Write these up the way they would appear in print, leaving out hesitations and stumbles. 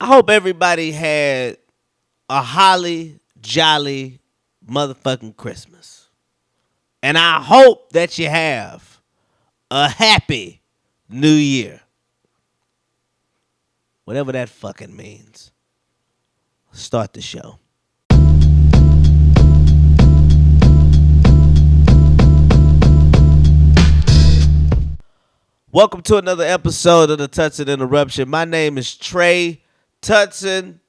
hope everybody had a holly jolly motherfucking Christmas. And I hope that you have a happy new year. Whatever that fucking means. Start the show. Welcome to another episode of the Tutson Interruption. My name is Trey Tutson.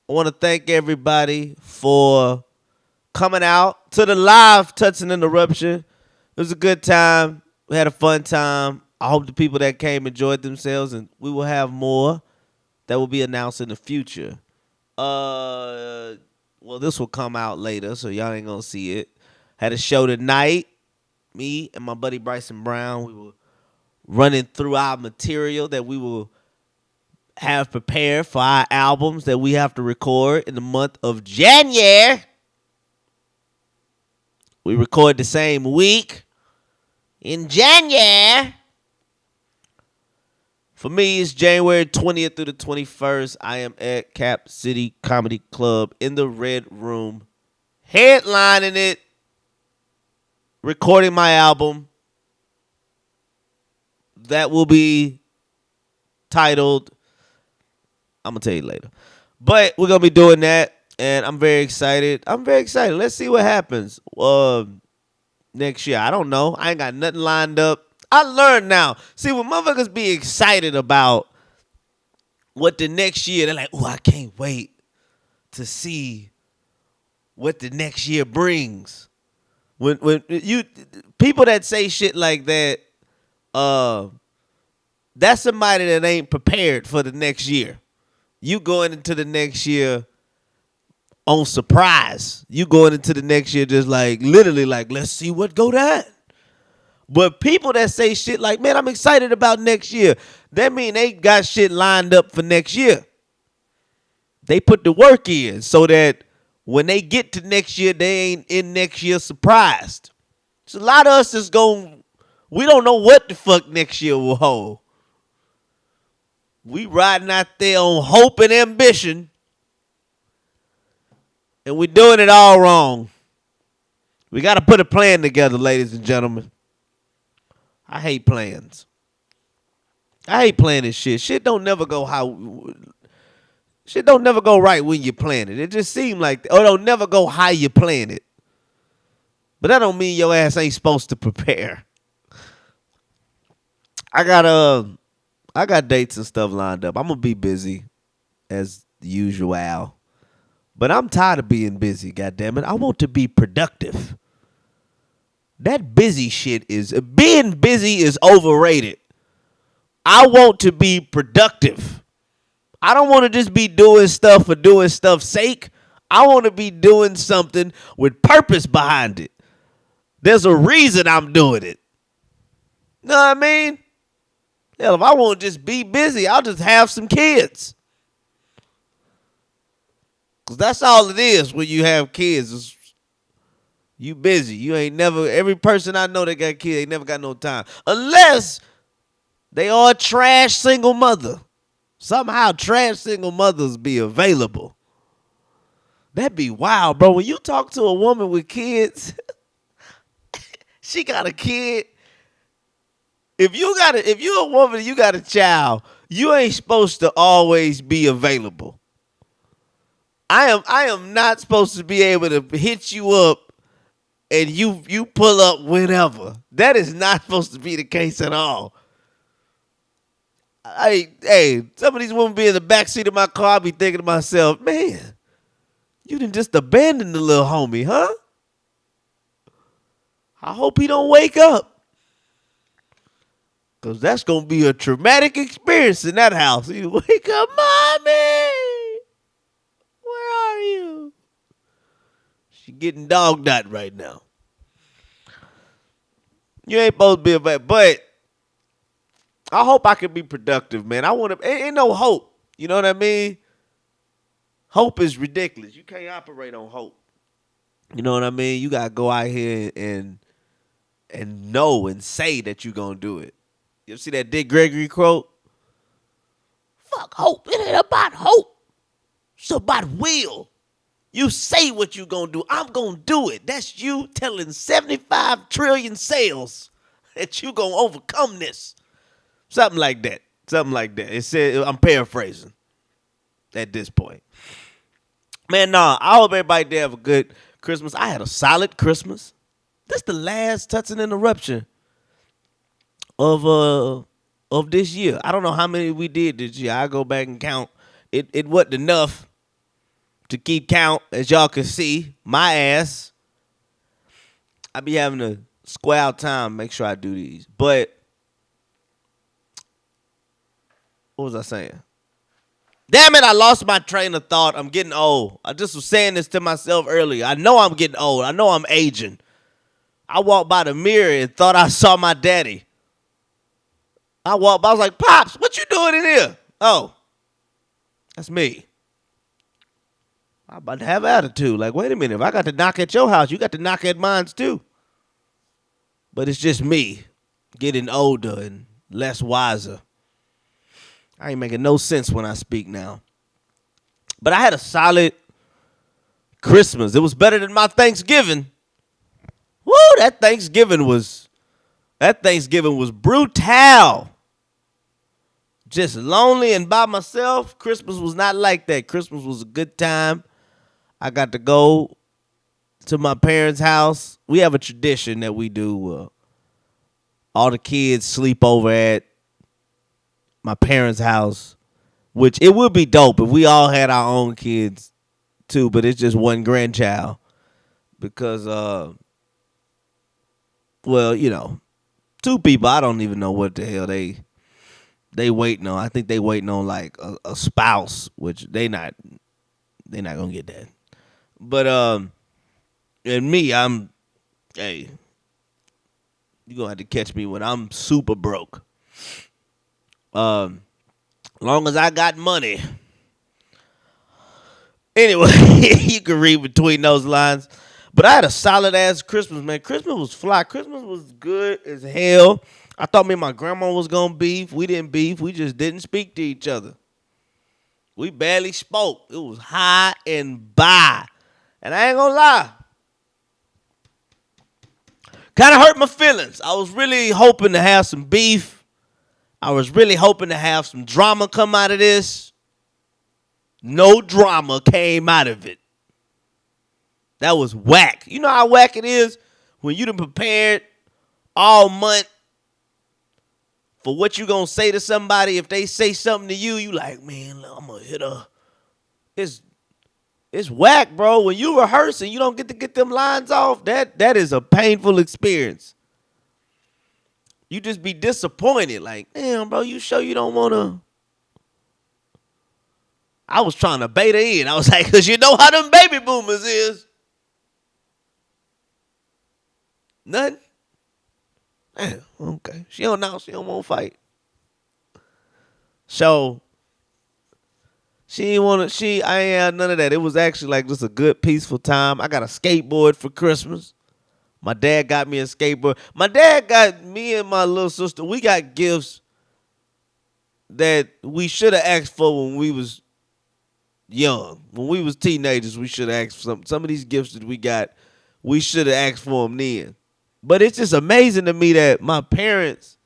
I want to thank everybody for coming out to the live Tutson Interruption. It was a good time. We had a fun time. I hope the people that came enjoyed themselves, and we will have more that will be announced in the future. Well, this will come out later, so y'all ain't gonna see it. Had a show tonight. Me and my buddy Bryson Brown, we were running through our material that we will have prepared for our albums that we have to record in the month of January. We record the same week in January. For me, it's January 20th through the 21st. I am at Cap City Comedy Club in the Red Room, headlining it, recording my album. That will be titled, I'm going to tell you later. But we're going to be doing that, and I'm very excited. Let's see what happens next year. I don't know. I ain't got nothing lined up. I learned now. See, when motherfuckers be excited about what the next year, they're like, oh, I can't wait to see what the next year brings. When you people that say shit like that, that's somebody that ain't prepared for the next year. You going into the next year on surprise. You going into the next year just like, literally like, let's see what go down. But people that say shit like, man, I'm excited about next year, that mean they got shit lined up for next year. They put the work in so that when they get to next year, they ain't in next year surprised. So a lot of us is we don't know what the fuck next year will hold. We riding out there on hope and ambition, and we doing it all wrong. We got to put a plan together, ladies and gentlemen. I hate plans. I hate planning shit. Shit don't never go right when you plan it. It just seems like, or it'll never go how you plan it. But that don't mean your ass ain't supposed to prepare. I got dates and stuff lined up. I'm gonna be busy as usual. But I'm tired of being busy, goddammit. I want to be productive. That busy shit being busy is overrated. I want to be productive. I don't want to just be doing stuff for doing stuff's sake. I want to be doing something with purpose behind it. There's a reason I'm doing it. Know what I mean? Hell, if I want to just be busy, I'll just have some kids. Because that's all it is when you have kids. You busy. You ain't never, every person I know that got kids ain't never got no time. Unless they are a trash single mother. Somehow trash single mothers be available. That'd be wild, bro. When you talk to a woman with kids, she got a kid. If you're a woman and you got a child, you ain't supposed to always be available. I am not supposed to be able to hit you up and you pull up whenever. That is not supposed to be the case at all. Hey, some of these women be in the backseat of my car, I be thinking to myself, man, you done just abandoned the little homie, huh? I hope he don't wake up. Because that's going to be a traumatic experience in that house. You wake up, mommy. Where are you? She getting dogged out right now. You ain't supposed to be available, but I hope I can be productive, man. I want to. Ain't no hope. You know what I mean? Hope is ridiculous. You can't operate on hope. You know what I mean? You gotta go out here and know and say that you're gonna do it. You ever see that Dick Gregory quote? Fuck hope. It ain't about hope. about will. You say what you gonna do. I'm gonna do it. That's you telling 75 trillion cells that you gonna overcome this. Something like that. Something like that. It said, I'm paraphrasing at this point. Man, nah, I hope everybody did have a good Christmas. I had a solid Christmas. That's the last Tutson Interruption of this year. I don't know how many we did this year. I go back and count. It wasn't enough to keep count, as y'all can see. My ass. I be having to square out time, make sure I do these. But what was I saying? Damn it, I lost my train of thought. I'm getting old. I just was saying this to myself earlier. I know I'm getting old. I know I'm aging. I walked by the mirror and thought I saw my daddy. I walked by, I was like, Pops, what you doing in here? Oh, that's me. I'm about to have attitude. Like, wait a minute. If I got to knock at your house, you got to knock at mine too. But it's just me getting older and less wiser. I ain't making no sense when I speak now. But I had a solid Christmas. It was better than my Thanksgiving. Woo, that Thanksgiving was brutal. Just lonely and by myself. Christmas was not like that. Christmas was a good time. I got to go to my parents' house. We have a tradition that we do. All the kids sleep over at my parents' house, which it would be dope if we all had our own kids too, but it's just one grandchild because, well, you know, two people, I don't even know what the hell they waiting on. I think they waiting on like a spouse, which they not gonna get that. But and me, hey, you gonna have to catch me when I'm super broke. Long as I got money. Anyway, you can read between those lines. But I had a solid ass Christmas, man. Christmas was fly. Christmas was good as hell. I thought me and my grandma was gonna beef. We didn't beef. We just didn't speak to each other. We barely spoke. It was high and by. And I ain't gonna lie. Kind of hurt my feelings. I was really hoping to have some beef. I was really hoping to have some drama come out of this. No drama came out of it. That was whack. You know how whack it is when you done prepared all month for what you gonna say to somebody. If they say something to you, you like, man, I'm gonna hit her. It's whack, bro. When you rehearse and you don't get them lines off, that is a painful experience. You just be disappointed. Like, damn, bro, you sure you don't want to? I was trying to bait her in. I was like, because you know how them baby boomers is. Nothing? Damn, okay. She don't know. She don't want to fight. So, I ain't had none of that. It was actually like just a good, peaceful time. I got a skateboard for Christmas. My dad got me a skateboard. My dad got me and my little sister, we got gifts that we should have asked for when we was young. When we was teenagers, we should have asked for some of these gifts that we got, we should have asked for them then. But it's just amazing to me that my parents,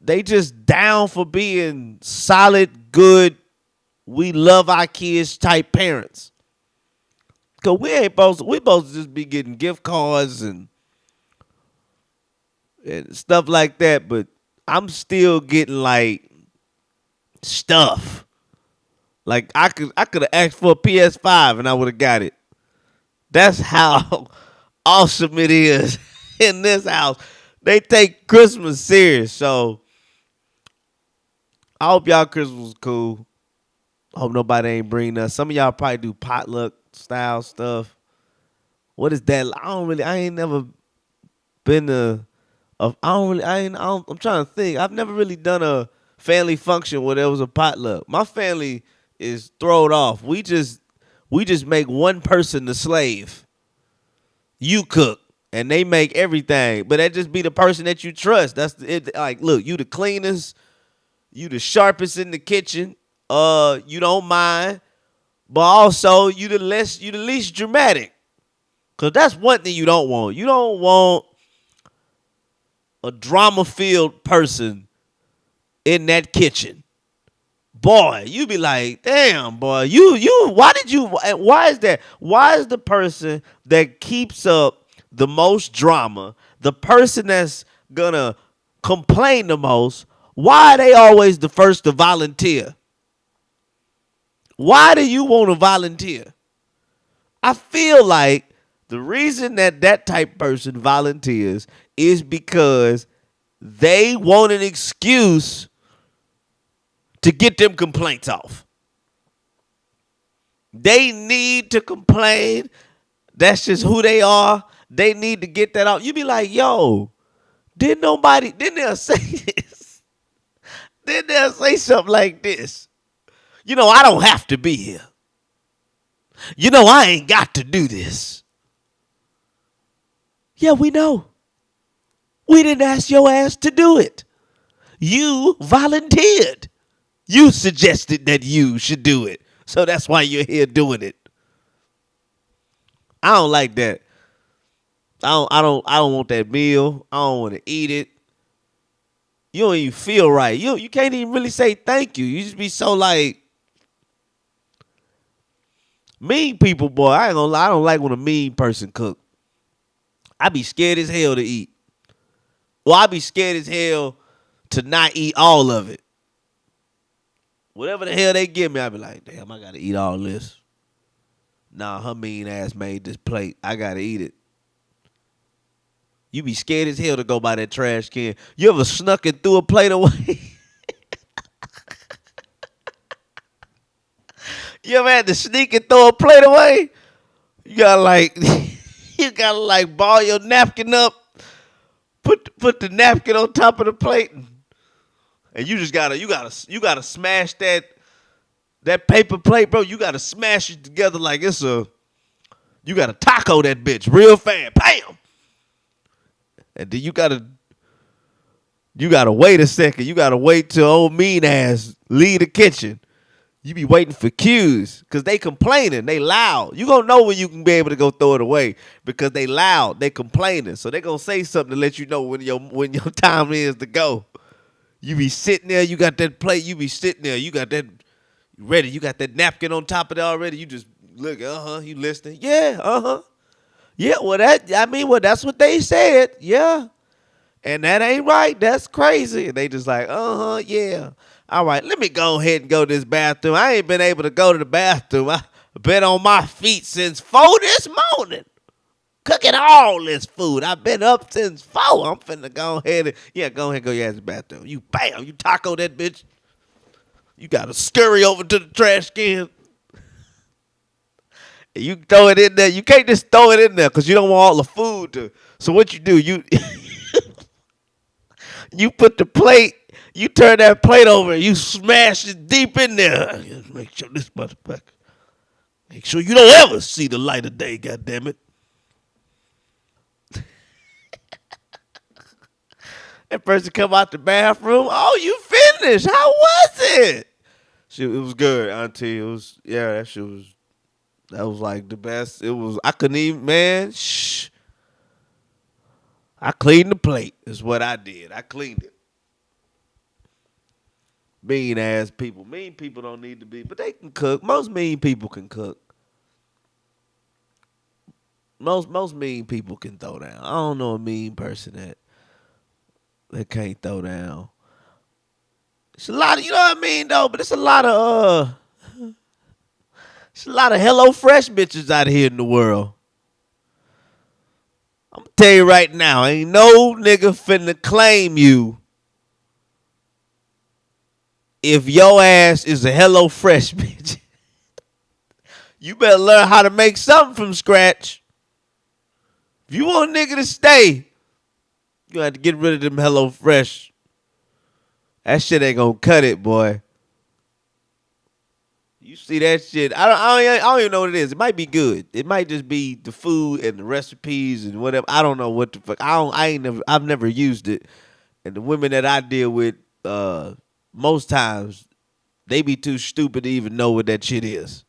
they just down for being solid, good, we love our kids type parents. Cause we supposed to just be getting gift cards and stuff like that, but I'm still getting like stuff. Like I could have asked for a PS5 and I would have got it. That's how awesome it is in this house. They take Christmas serious. So I hope y'all Christmas was cool. I hope nobody ain't bring us. Some of y'all probably do potluck style stuff. What is that? I ain't never been I'm trying to think. I've never really done a family function where there was a potluck. My family is thrown off. We just make one person the slave. You cook and they make everything, but that just be the person that you trust. That's it. Like, look, you the cleanest, you the sharpest in the kitchen. You don't mind, but also you the least dramatic. Cause that's one thing you don't want. You don't want a drama filled person in that kitchen. Boy, you be like, damn, boy, why is that? Why is the person that keeps up the most drama, the person that's gonna complain the most, why are they always the first to volunteer? Why do you want to volunteer? I feel like the reason that that type person volunteers is because they want an excuse to get them complaints off. They need to complain. That's just who they are. They need to get that off. You be like, yo, didn't they say this? Didn't they say something like this? You know, I don't have to be here. You know, I ain't got to do this. Yeah, we know. We didn't ask your ass to do it. You volunteered. You suggested that you should do it. So that's why you're here doing it. I don't like that. I don't want that meal. I don't want to eat it. You don't even feel right. You can't even really say thank you. You just be so like mean people, boy. I ain't gonna lie. I don't like when a mean person cook. I be scared as hell to eat. Well, I be scared as hell to not eat all of it. Whatever the hell they give me, I be like, damn, I gotta eat all this. Nah, her mean ass made this plate. I gotta eat it. You be scared as hell to go by that trash can. You ever snuck and threw a plate away? You ever had to sneak and throw a plate away? You gotta like, you gotta like ball your napkin up, put the napkin on top of the plate, and you just gotta smash that paper plate, bro. You gotta smash it together like you gotta taco that bitch real fast, bam. And then you gotta wait a second. You gotta wait till old mean ass leave the kitchen. You be waiting for cues because they complaining. They loud. You gonna know when you can be able to go throw it away because they loud. They complaining. So they gonna say something to let you know when your time is to go. You be sitting there. You got that plate. You be sitting there. You got that ready. You got that napkin on top of it already. You just look. You listening? Yeah. Yeah. Well, that's what they said. Yeah. And that ain't right. That's crazy. And they just like, yeah. All right, let me go ahead and go to this bathroom. I ain't been able to go to the bathroom. I've been on my feet since 4 this morning, cooking all this food. I've been up since 4. I'm finna go ahead and, go ahead and go to the bathroom. You taco that bitch. You gotta scurry over to the trash can. And you throw it in there. You can't just throw it in there because you don't want all the food to. So what you do, you put the plate. You turn that plate over and you smash it deep in there. Make sure this motherfucker. Make sure you don't ever see the light of day, goddammit. That person come out the bathroom. Oh, you finished. How was it? It was good, auntie. That was like the best. I couldn't even, man. Shh. I cleaned the plate is what I did. I cleaned it. Mean ass people. Mean people don't need to be, but they can cook. Most mean people can cook. Most mean people can throw down. I don't know a mean person that can't throw down. It's a lot of, you know what I mean though, but it's a lot of Hello Fresh bitches out here in the world. I'm gonna tell you right now, ain't no nigga finna claim you if your ass is a Hello Fresh bitch. You better learn how to make something from scratch. If you want a nigga to stay, you have to get rid of them Hello Fresh. That shit ain't gonna cut it, boy. You see that shit? I don't even know what it is. It might be good. It might just be the food and the recipes and whatever. I don't know what the fuck. I've never used it. And the women that I deal with, most times they be too stupid to even know what that shit is.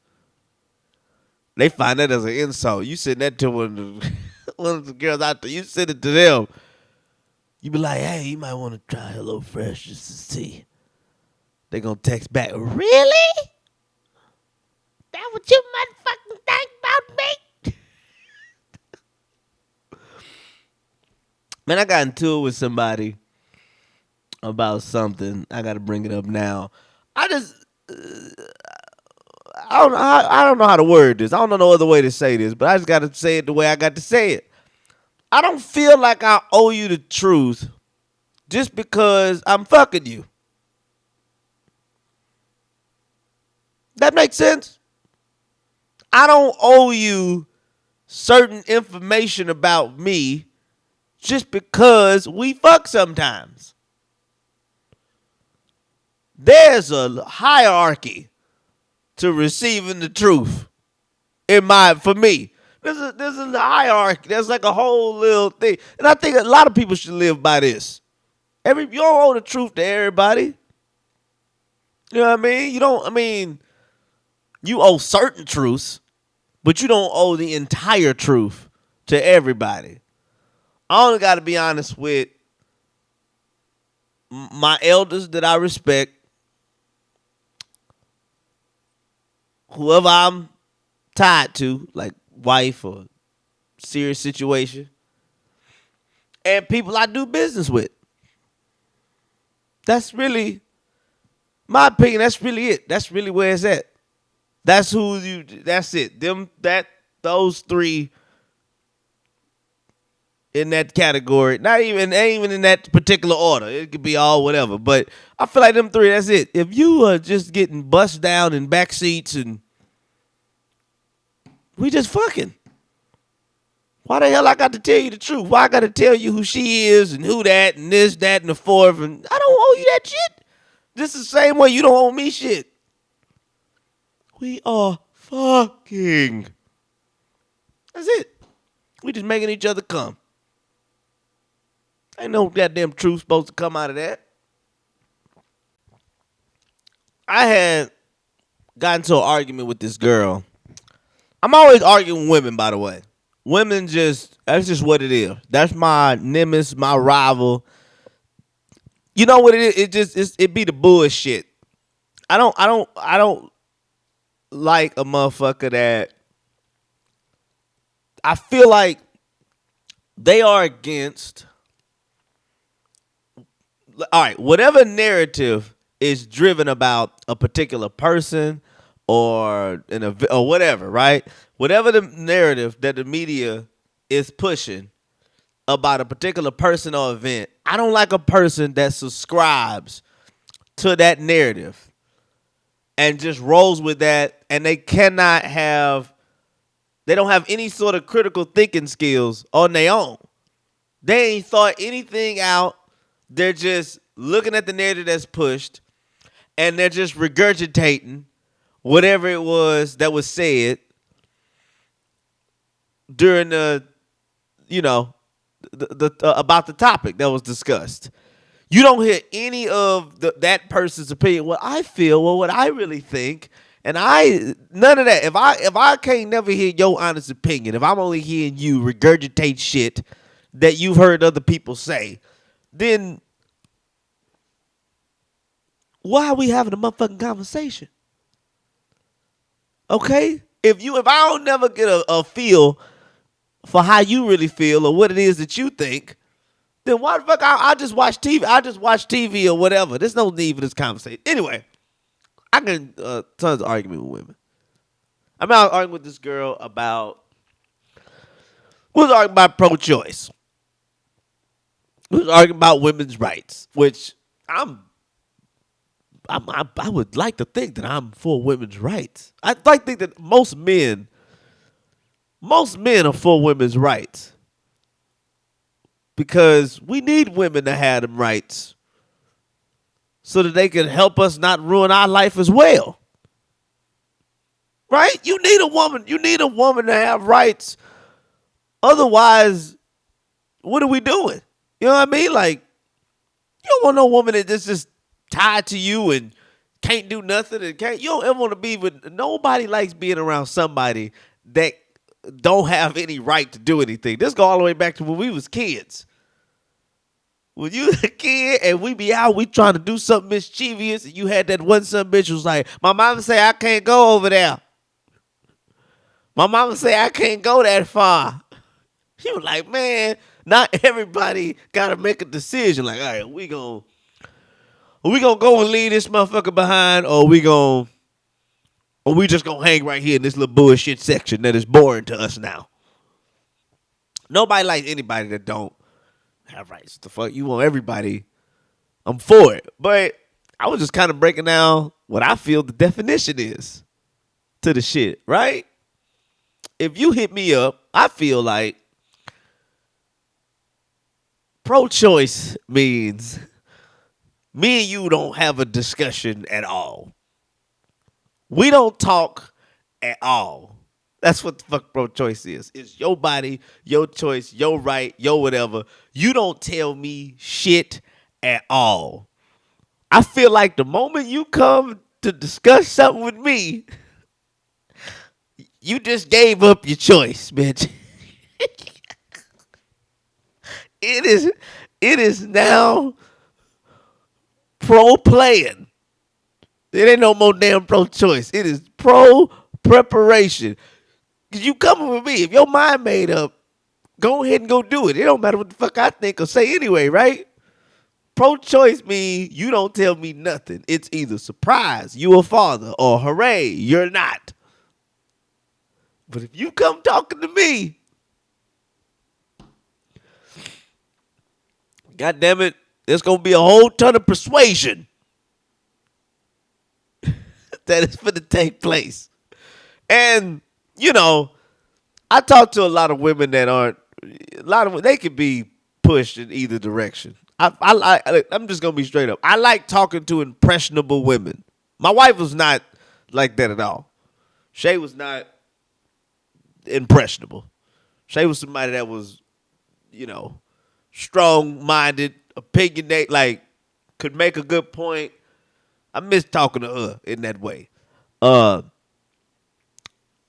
They find that as an insult. You send that to one of the, one of the girls out there. You send it to them. You be like, hey, you might want to try HelloFresh just to see. They gonna text back, really? That what you motherfucking think about me? Man, I got into it with somebody about something. I got to bring it up now. I just, I don't know how to word this. I don't know no other way to say this, but I just got to say it the way I got to say it. I don't feel like I owe you the truth just because I'm fucking you. That makes sense? I don't owe you certain information about me just because we fuck sometimes. There's a hierarchy to receiving the truth. For me. There's a hierarchy. There's like a whole little thing. And I think a lot of people should live by this. You don't owe the truth to everybody. You know what I mean? You owe certain truths, but you don't owe the entire truth to everybody. I only got to be honest with my elders that I respect, whoever I'm tied to, like wife or serious situation, and people I do business with. That's really my opinion. That's really it. That's really where it's at. That's it. Those three in that category. Ain't even in that particular order. It could be all whatever. But I feel like them three, that's it. If you are just getting bust down in back seats and we just fucking. Why the hell I got to tell you the truth? Why I got to tell you who she is and who that and this, that, and the fourth? And I don't owe you that shit. Just the same way you don't owe me shit. We are fucking. That's it. We just making each other come. Ain't no goddamn truth supposed to come out of that. I had gotten into an argument with this girl. I'm always arguing with women, by the way. Women that's just what it is. That's my nemesis, my rival. You know what it is? It be the bullshit. I don't like a motherfucker that I feel like they are against. All right, whatever narrative is driven about a particular person or or whatever, right? Whatever the narrative that the media is pushing about a particular person or event, I don't like a person that subscribes to that narrative and just rolls with that, and they don't have any sort of critical thinking skills on their own. They ain't thought anything out. They're just looking at the narrative that's pushed, and they're just regurgitating whatever it was that was said during the about the topic that was discussed. You don't hear any of that person's opinion. What I feel, or what I really think, and none of that. If I can't never hear your honest opinion, if I'm only hearing you regurgitate shit that you've heard other people say, then why are we having a motherfucking conversation? Okay? If I don't never get a feel for how you really feel or what it is that you think, then why the fuck I just watch TV? I just watch TV or whatever. There's no need for this conversation. Anyway, I can tons of argument with women. I'm out arguing with this girl about. We was arguing about pro-choice. We was arguing about women's rights, which I would like to think that I'm for women's rights. I'd like to think that most men are for women's rights. Because we need women to have them rights so that they can help us not ruin our life as well. Right? You need a woman to have rights. Otherwise, what are we doing? You know what I mean? Like, you don't want no woman that's just tied to you and can't do nothing and you don't ever want to be with. Nobody likes being around somebody that don't have any right to do anything. This go all the way back to when we was kids. When you was a kid and we be out, we trying to do something mischievous, and you had that one son bitch who was like, my mama say I can't go over there. My mama say I can't go that far. She was like, man, not everybody gotta make a decision. Like, all right, we gonna go and leave this motherfucker behind, or we just gonna hang right here in this little bullshit section that is boring to us now. Nobody likes anybody that don't have rights. The fuck you want everybody? I'm for it. But I was just kind of breaking down what I feel the definition is to the shit, right? If you hit me up, I feel like pro-choice means me and you don't have a discussion at all. We don't talk at all. That's what the fuck pro-choice is. It's your body, your choice, your right, your whatever. You don't tell me shit at all. I feel like the moment you come to discuss something with me, you just gave up your choice, bitch. It is now pro-playing. It ain't no more damn pro-choice. It is pro-preparation. Because you coming with me. If your mind made up, go ahead and go do it. It don't matter what the fuck I think or say anyway, right? Pro-choice means you don't tell me nothing. It's either surprise, you a father, or hooray, you're not. But if you come talking to me, God damn it, there's going to be a whole ton of persuasion that is going to take place. And, you know, I talk to a lot of women that aren't, they could be pushed in either direction. I'm just going to be straight up. I like talking to impressionable women. My wife was not like that at all. Shay was not impressionable. Shay was somebody that was, you know, strong-minded, opinionated, like, could make a good point. I miss talking to her in that way.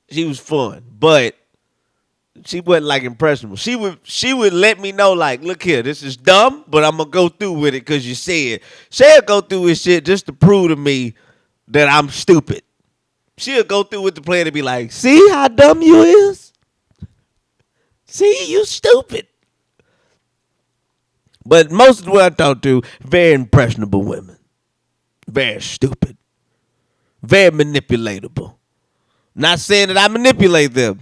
She was fun, but she wasn't like impressionable. She would let me know, like, look here, this is dumb, but I'm gonna go through with it because you said. She'll go through with shit just to prove to me that I'm stupid. She'll go through with the plan to be like, see how dumb you is? See, you stupid. But most of the women I talk to, very impressionable women. Very stupid. Very manipulatable. Not saying that I manipulate them.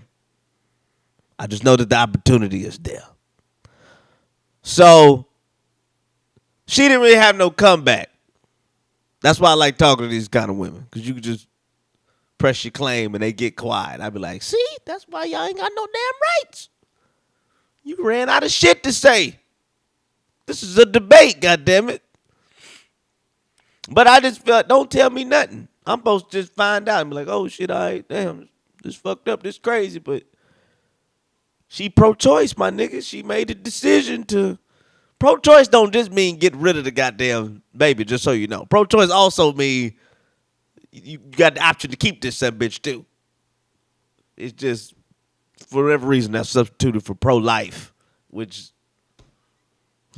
I just know that the opportunity is there. So, she didn't really have no comeback. That's why I like talking to these kind of women. Because you can just press your claim and they get quiet. I'd be like, see, that's why y'all ain't got no damn rights. You ran out of shit to say. This is a debate, goddammit. But I just felt, don't tell me nothing. I'm supposed to just find out and be like, oh shit, all right, damn, this fucked up, this crazy, but she pro-choice, my nigga. She made a decision to. Pro-choice don't just mean get rid of the goddamn baby, just so you know. Pro-choice also mean you got the option to keep this son bitch too. It's just, for whatever reason, that's substituted for pro-life, which,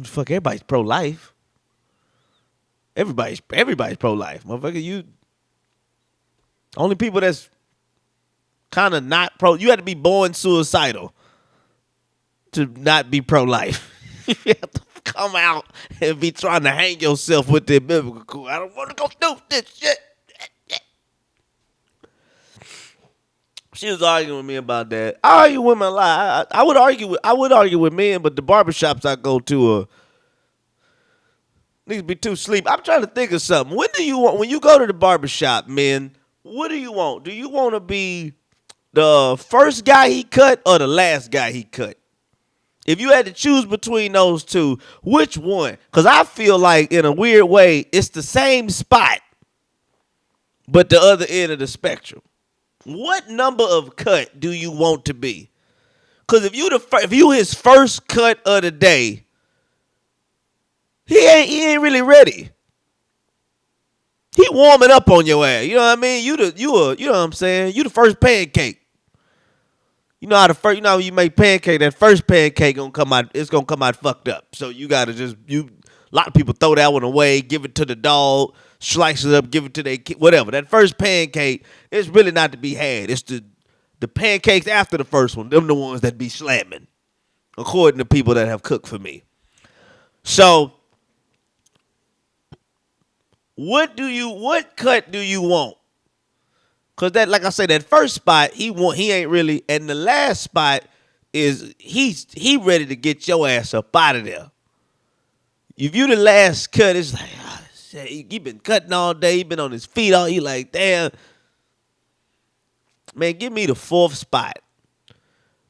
fuck, everybody's pro-life. Everybody's pro-life. Motherfucker, you, only people that's kind of not pro, you had to be born suicidal to not be pro-life. You have to come out and be trying to hang yourself with the biblical cord. I don't want to go do this shit. She was arguing with me about that. I argue with women a lot. I would argue with men, but the barbershops I go to need to be too sleep. I'm trying to think of something. When you go to the barbershop, men, what do you want? Do you want to be the first guy he cut or the last guy he cut? If you had to choose between those two, which one? Because I feel like, in a weird way, it's the same spot, but the other end of the spectrum. What number of cut do you want to be? Because if you his first cut of the day, he ain't really ready. He warming up on your ass. You know what I mean? You know what I'm saying? You the first pancake. You know how the first, you know how you make pancake. That first pancake gonna come out. It's gonna come out fucked up. So you gotta just you. A lot of people throw that one away, give it to the dog, slice it up, give it to their kid, whatever. That first pancake is really not to be had. It's the pancakes after the first one. Them the ones that be slamming, according to people that have cooked for me. So, what cut do you want? Cause that, like I said, that first spot he ain't really, and the last spot is he ready to get your ass up out of there. If you the last cut, it's like, oh, shit, he been cutting all day, he been on his feet all, he like, damn. Man, give me the fourth spot.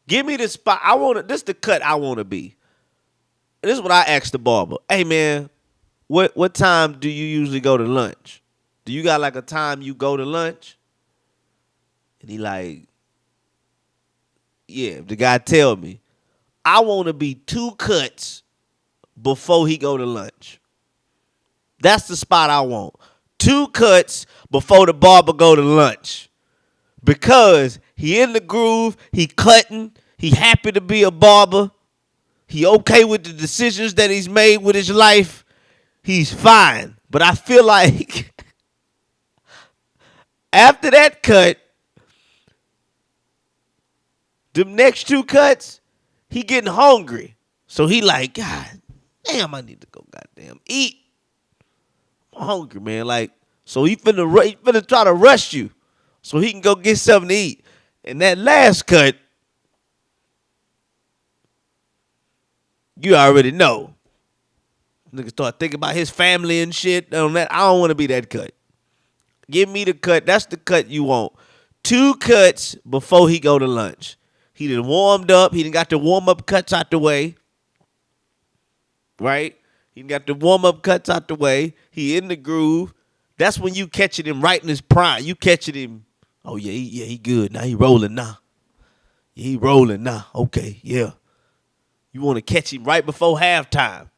Give me the spot. This the cut I want to be. This is what I asked the barber. Hey man, what time do you usually go to lunch? Do you got like a time you go to lunch? And he like, yeah, the guy tell me, I want to be 2 cuts before he go to lunch. That's the spot I want. 2 cuts before the barber go to lunch. Because he in the groove, he cutting, he happy to be a barber, he okay with the decisions that he's made with his life, he's fine. But I feel like after that cut, the next 2 cuts, he getting hungry. So he like, God damn, I need to go goddamn eat. I'm hungry, man. Like, so he finna try to rush you so he can go get something to eat. And that last cut, you already know. Nigga start thinking about his family and shit. On that, I don't want to be that cut. Give me the cut. That's the cut you want. 2 cuts before he go to lunch. He done warmed up. He done got the warm-up cuts out the way. Right? He done got the warm-up cuts out the way. He in the groove. That's when you catching him right in his prime. You catching him. Oh, yeah, he good. Now he rolling now. Yeah, he rolling now. Okay, yeah. You want to catch him right before halftime.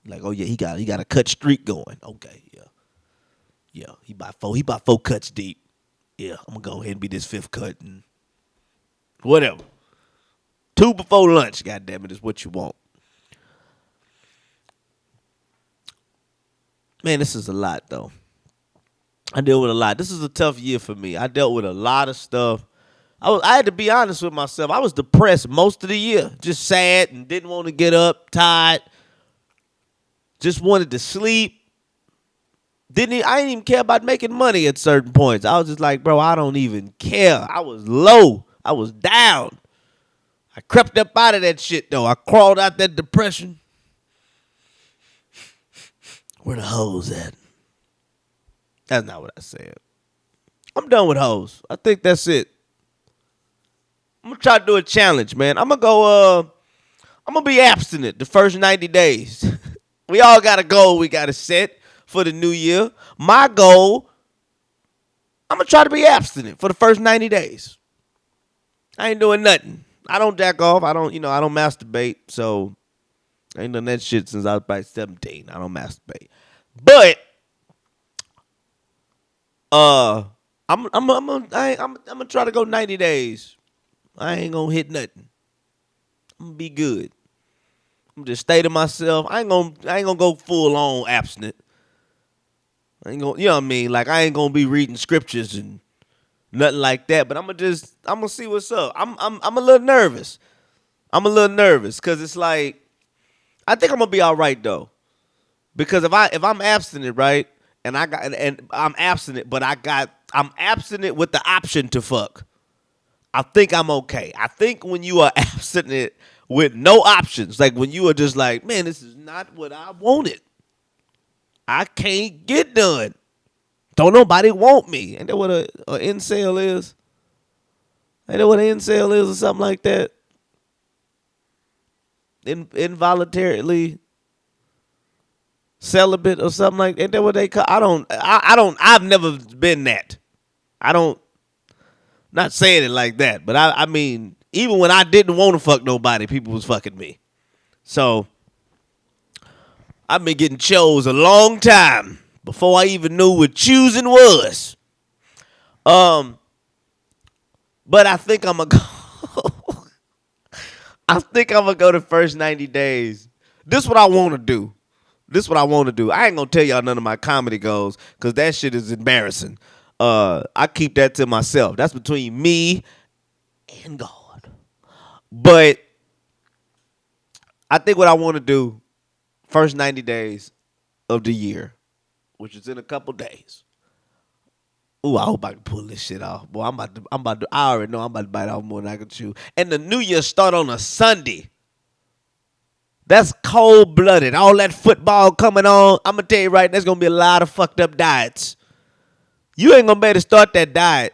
Like, oh, yeah, he got a cut streak going. Okay, yeah. Yeah, he about 4 cuts deep. Yeah, I'm going to go ahead and be this 5th cut and whatever. 2 before lunch, goddammit, is what you want. Man, this is a lot, though. I deal with a lot. This is a tough year for me. I dealt with a lot of stuff. I had to be honest with myself. I was depressed most of the year. Just sad and didn't want to get up, tired. Just wanted to sleep. I didn't even care about making money at certain points. I was just like, bro, I don't even care. I was low. I was down. I crept up out of that shit, though. I crawled out that depression. Where the hoes at? That's not what I said. I'm done with hoes. I think that's it. I'm going to try to do a challenge, man. I'm going to be abstinent the first 90 days. We all got a goal we got to set for the new year. My goal, I'm going to try to be abstinent for the first 90 days. I ain't doing nothing. I don't jack off. I don't masturbate. So I ain't done that shit since I was about 17. I don't masturbate. But I'm gonna try to go 90 days. I ain't gonna hit nothing. I'm gonna be good. I'm just stay to myself. I ain't gonna go full on abstinent. I ain't gonna, you know what I mean? Like I ain't gonna be reading scriptures and nothing like that. But I'm gonna see what's up. I'm a little nervous. I'm a little nervous because it's like I think I'm gonna be all right though. Because if I'm abstinent, right, and I'm abstinent, but I'm abstinent with the option to fuck. I think I'm okay. I think when you are abstinent with no options, like when you are just like, man, this is not what I wanted. I can't get done. Don't nobody want me. Ain't that what a incel is? Ain't that what an incel is or something like that? Involuntarily celibate or something like that. Ain't that what they call? I've never been that. Not saying it like that, but I mean, even when I didn't want to fuck nobody, people was fucking me. So I've been getting chose a long time before I even knew what choosing was. But I think I'm gonna go. I think I'm gonna go the first 90 days. This what I want to do. This what I want to do. I ain't gonna tell y'all none of my comedy goals because that shit is embarrassing. I keep that to myself. That's between me and God. But I think what I want to do first 90 days of the year, which is in a couple days. Ooh, I hope I can pull this shit off. Boy, I already know I'm about to bite off more than I can chew. And the new year start on a Sunday. That's cold blooded. All that football coming on. I'm gonna tell you right, there's gonna be a lot of fucked up diets. You ain't gonna be able to start that diet.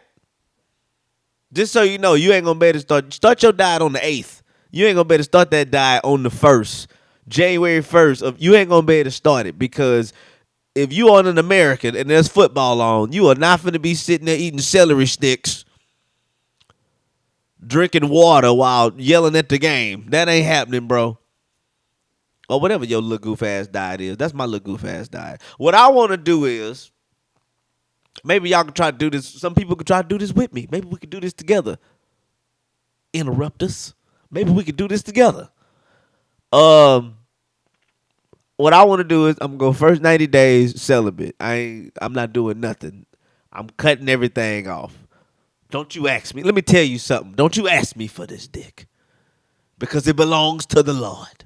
Just so you know, you ain't gonna be able to start your diet on the 8th. You ain't gonna be able to start that diet on the 1st. January 1st. You ain't gonna be able to start it because if you are an American and there's football on, you are not finna be sitting there eating celery sticks, drinking water while yelling at the game. That ain't happening, bro. Or whatever your little goof ass diet is. That's my little goof ass diet. What I want to do is, maybe y'all can try to do this. Some people can try to do this with me. Maybe we could do this together. Interrupt us. Maybe we could do this together. What I want to do is I'm gonna go first 90 days celibate. I'm not doing nothing. I'm cutting everything off. Don't you ask me. Let me tell you something. Don't you ask me for this dick. Because it belongs to the Lord.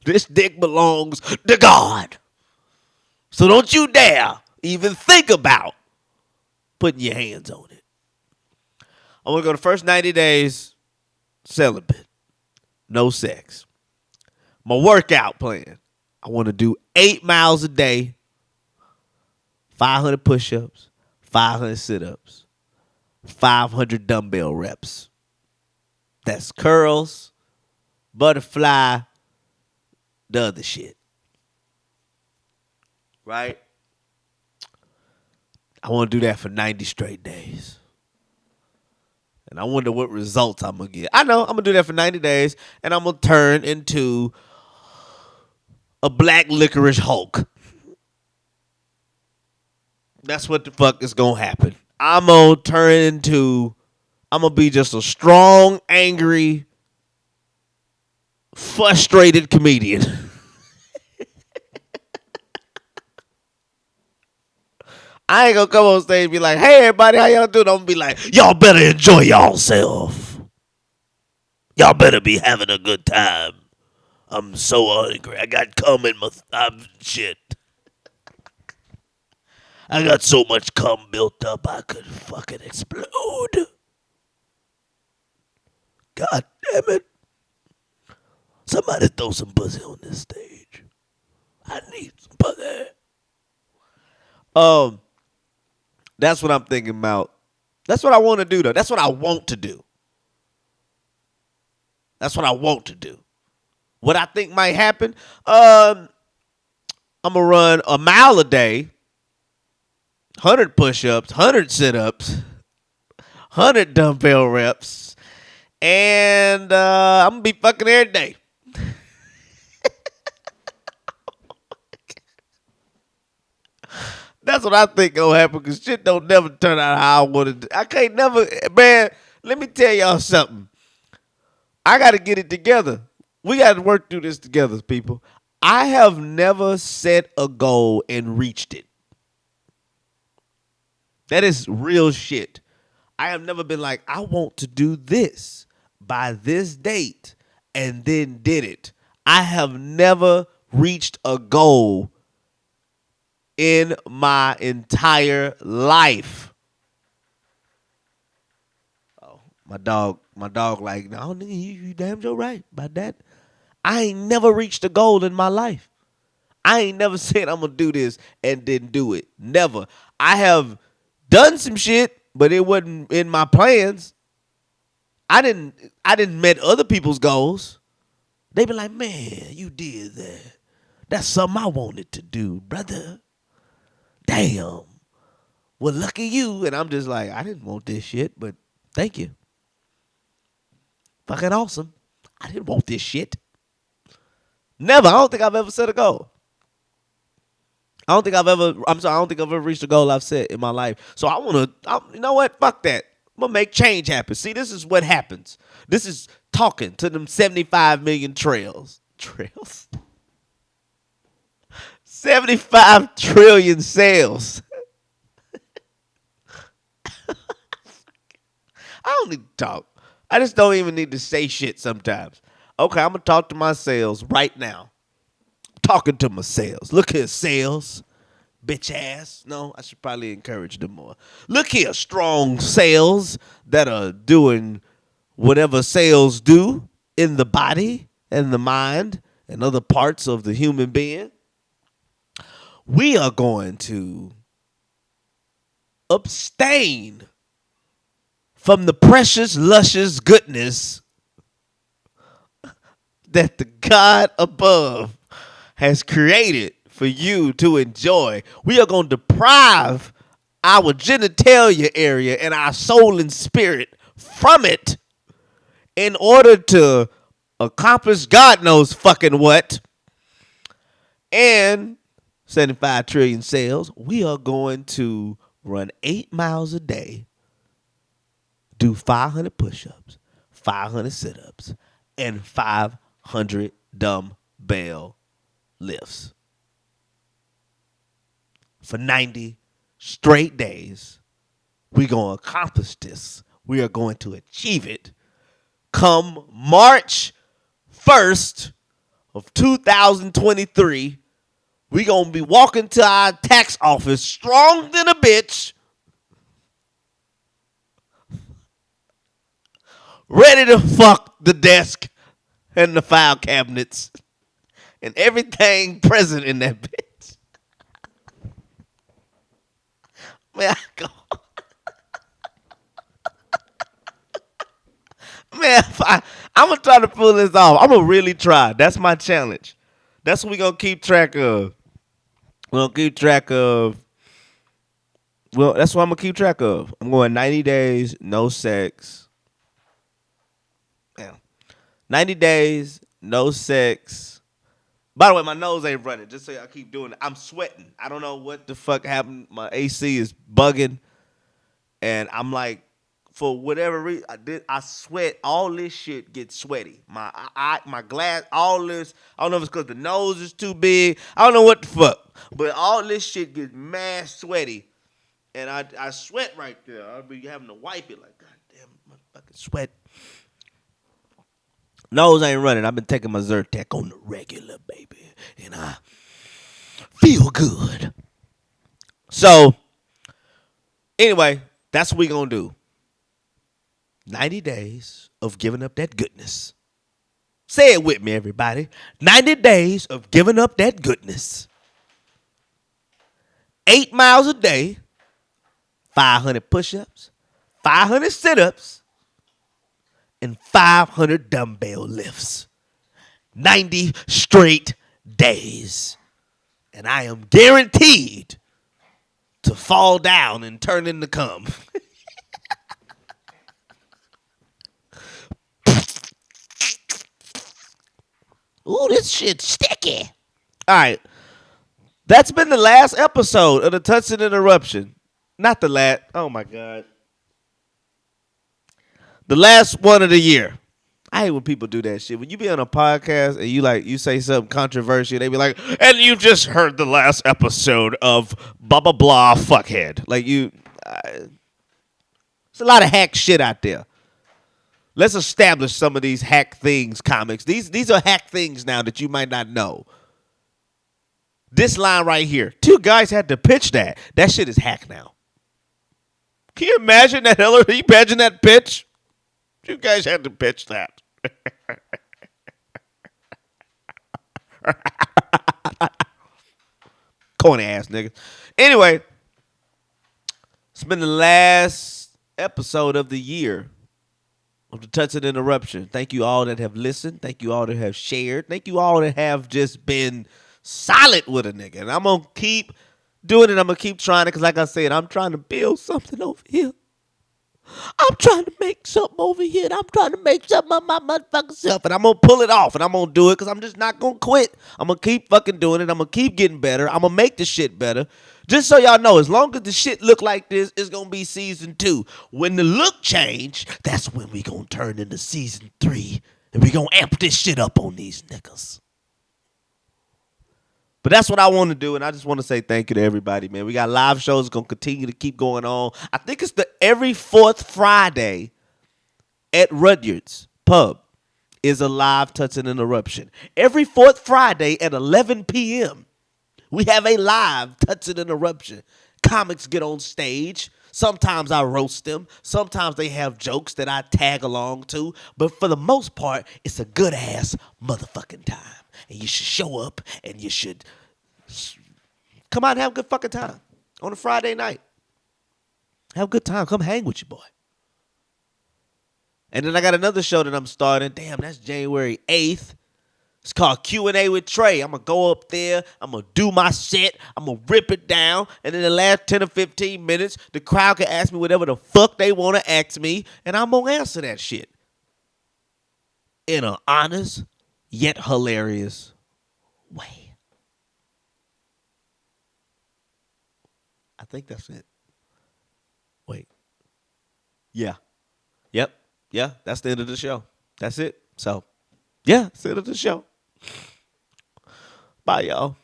This dick belongs to God. So don't you dare even think about putting your hands on it. I want to go the first 90 days celibate. No sex. My workout plan. I want to do 8 miles a day, 500 push-ups, 500 sit-ups, 500 dumbbell reps. That's curls, butterfly, the other shit. Right? I want to do that for 90 straight days. And I wonder what results I'm going to get. I know I'm going to do that for 90 days, and I'm going to turn into a black licorice Hulk. That's what the fuck is going to happen. I'm going to be just a strong, angry, frustrated comedian. I ain't gonna come on stage and be like, hey everybody, how y'all doing? I'm gonna be like, y'all better enjoy yourself. Y'all better be having a good time. I'm so angry. I got cum in my shit. I got so much cum built up I could fucking explode. God damn it. Somebody throw some pussy on this stage. I need some pussy. That's what I'm thinking about. That's what I want to do, though. That's what I want to do. That's what I want to do. What I think might happen, I'm going to run a mile a day, 100 push-ups, 100 sit-ups, 100 dumbbell reps, and I'm going to be fucking every day. That's what I think gonna happen because shit don't never turn out how I want it. I can't never, man, let me tell y'all something. I got to get it together. We got to work through this together, people. I have never set a goal and reached it. That is real shit. I have never been like, I want to do this by this date and then did it. I have never reached a goal in my entire life. Oh, my dog like, no, nigga, you damn sure right about that. I ain't never reached a goal in my life. I ain't never said I'm gonna do this and didn't do it. Never. I have done some shit, but it wasn't in my plans. I didn't met other people's goals. They be like, man, you did that. That's something I wanted to do, brother. Damn. Well, lucky you. And I'm just like, I didn't want this shit, but thank you. Fucking awesome. I didn't want this shit. Never. I don't think I've ever set a goal. I don't think I've ever reached a goal I've set in my life. So you know what? Fuck that. I'm gonna make change happen. See, this is what happens. This is talking to them 75 million trails. Trails? 75 trillion sales. I don't need to talk. I just don't even need to say shit sometimes. Okay, I'm gonna talk to my sales right now. Talking to my sales. Look here, sales. Bitch ass. No, I should probably encourage them more. Look here, strong sales that are doing whatever sales do in the body and the mind and other parts of the human being. We are going to abstain from the precious, luscious goodness that the God above has created for you to enjoy. We are going to deprive our genitalia area and our soul and spirit from it in order to accomplish God knows fucking what. And 75 trillion sales, we are going to run 8 miles a day, do 500 push-ups, 500 sit-ups, and 500 dumbbell lifts. For 90 straight days, we're going to accomplish this. We are going to achieve it. Come March 1st of 2023, we're going to be walking to our tax office strong than a bitch, ready to fuck the desk and the file cabinets and everything present in that bitch. Man, Man, I'm going to try to pull this off. I'm going to really try. That's my challenge. That's what we're going to keep track of. We're going to keep track of. Well, that's what I'm going to keep track of. I'm going 90 days, no sex. Man. 90 days, no sex. By the way, my nose ain't running. Just so y'all keep doing it. I'm sweating. I don't know what the fuck happened. My AC is bugging. And I'm like, for whatever reason, I sweat. All this shit gets sweaty. My glass, all this. I don't know if it's because the nose is too big. I don't know what the fuck. But all this shit gets mad sweaty. And I sweat right there. I'll be having to wipe it like, God damn, my fucking sweat. Nose ain't running. I've been taking my Zyrtec on the regular, baby. And I feel good. So, anyway, that's what we going to do. 90 days of giving up that goodness. Say it with me, everybody. 90 days of giving up that goodness. 8 miles a day. 500 push-ups. 500 sit-ups. And 500 dumbbell lifts. 90 straight days. And I am guaranteed to fall down and turn into cum. Ooh, this shit's sticky. All right. That's been the last episode of the Tutson Interruption. Not the last. Oh, my God. The last one of the year. I hate when people do that shit. When you be on a podcast and you say something controversial, they be like, and you just heard the last episode of blah, blah, blah, fuckhead. Like it's a lot of hack shit out there. Let's establish some of these hack things comics. These are hack things now that you might not know. This line right here. 2 guys had to pitch that. That shit is hack now. Can you imagine that, Hillary? Can you imagine that pitch? You guys had to pitch that. Corny ass nigga. Anyway, it's been the last episode of the year of the Tutson Interruption. Thank you all that have listened. Thank you all that have shared. Thank you all that have just been solid with a nigga. And I'm going to keep doing it. I'm going to keep trying it because like I said, I'm trying to build something over here. I'm trying to make something over here, and I'm trying to make something of my motherfucking self, and I'm gonna pull it off, and I'm gonna do it because I'm just not gonna quit. I'm gonna keep fucking doing it. I'm gonna keep getting better. I'm gonna make the shit better. Just so y'all know, as long as the shit look like this, it's gonna be season 2. When the look change, that's when we gonna turn into season 3, and we gonna amp this shit up on these niggas. But that's what I want to do, and I just want to say thank you to everybody, man. We got live shows going to continue to keep going on. I think it's the every 4th Friday at Rudyard's Pub is a live Tutson Interruption. Every 4th Friday at 11 p.m., we have a live Tutson Interruption. Comics get on stage. Sometimes I roast them. Sometimes they have jokes that I tag along to. But for the most part, it's a good-ass motherfucking time. And you should show up, and you should come out and have a good fucking time on a Friday night. Have a good time. Come hang with your boy. And then I got another show that I'm starting. Damn, that's January 8th. It's called Q&A with Trey. I'm going to go up there. I'm going to do my set. I'm going to rip it down. And in the last 10 or 15 minutes, the crowd can ask me whatever the fuck they want to ask me, and I'm going to answer that shit in an honest yet hilarious way. I think that's it. Wait. Yeah. Yep. Yeah, that's the end of the show. That's it. So, yeah, that's the end of the show. Bye, y'all.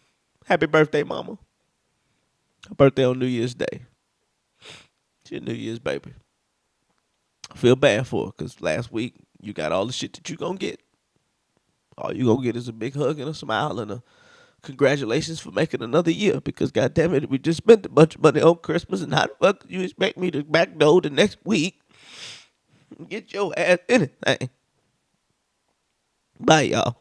Happy birthday, mama. Her birthday on New Year's Day. She's New Year's baby. I feel bad for her because last week you got all the shit that you gonna get. All you gonna get is a big hug and a smile and a congratulations for making another year, because goddamn it, we just spent a bunch of money on Christmas, and how the fuck you expect me to backdoor the next week and get your ass anything? Bye, y'all.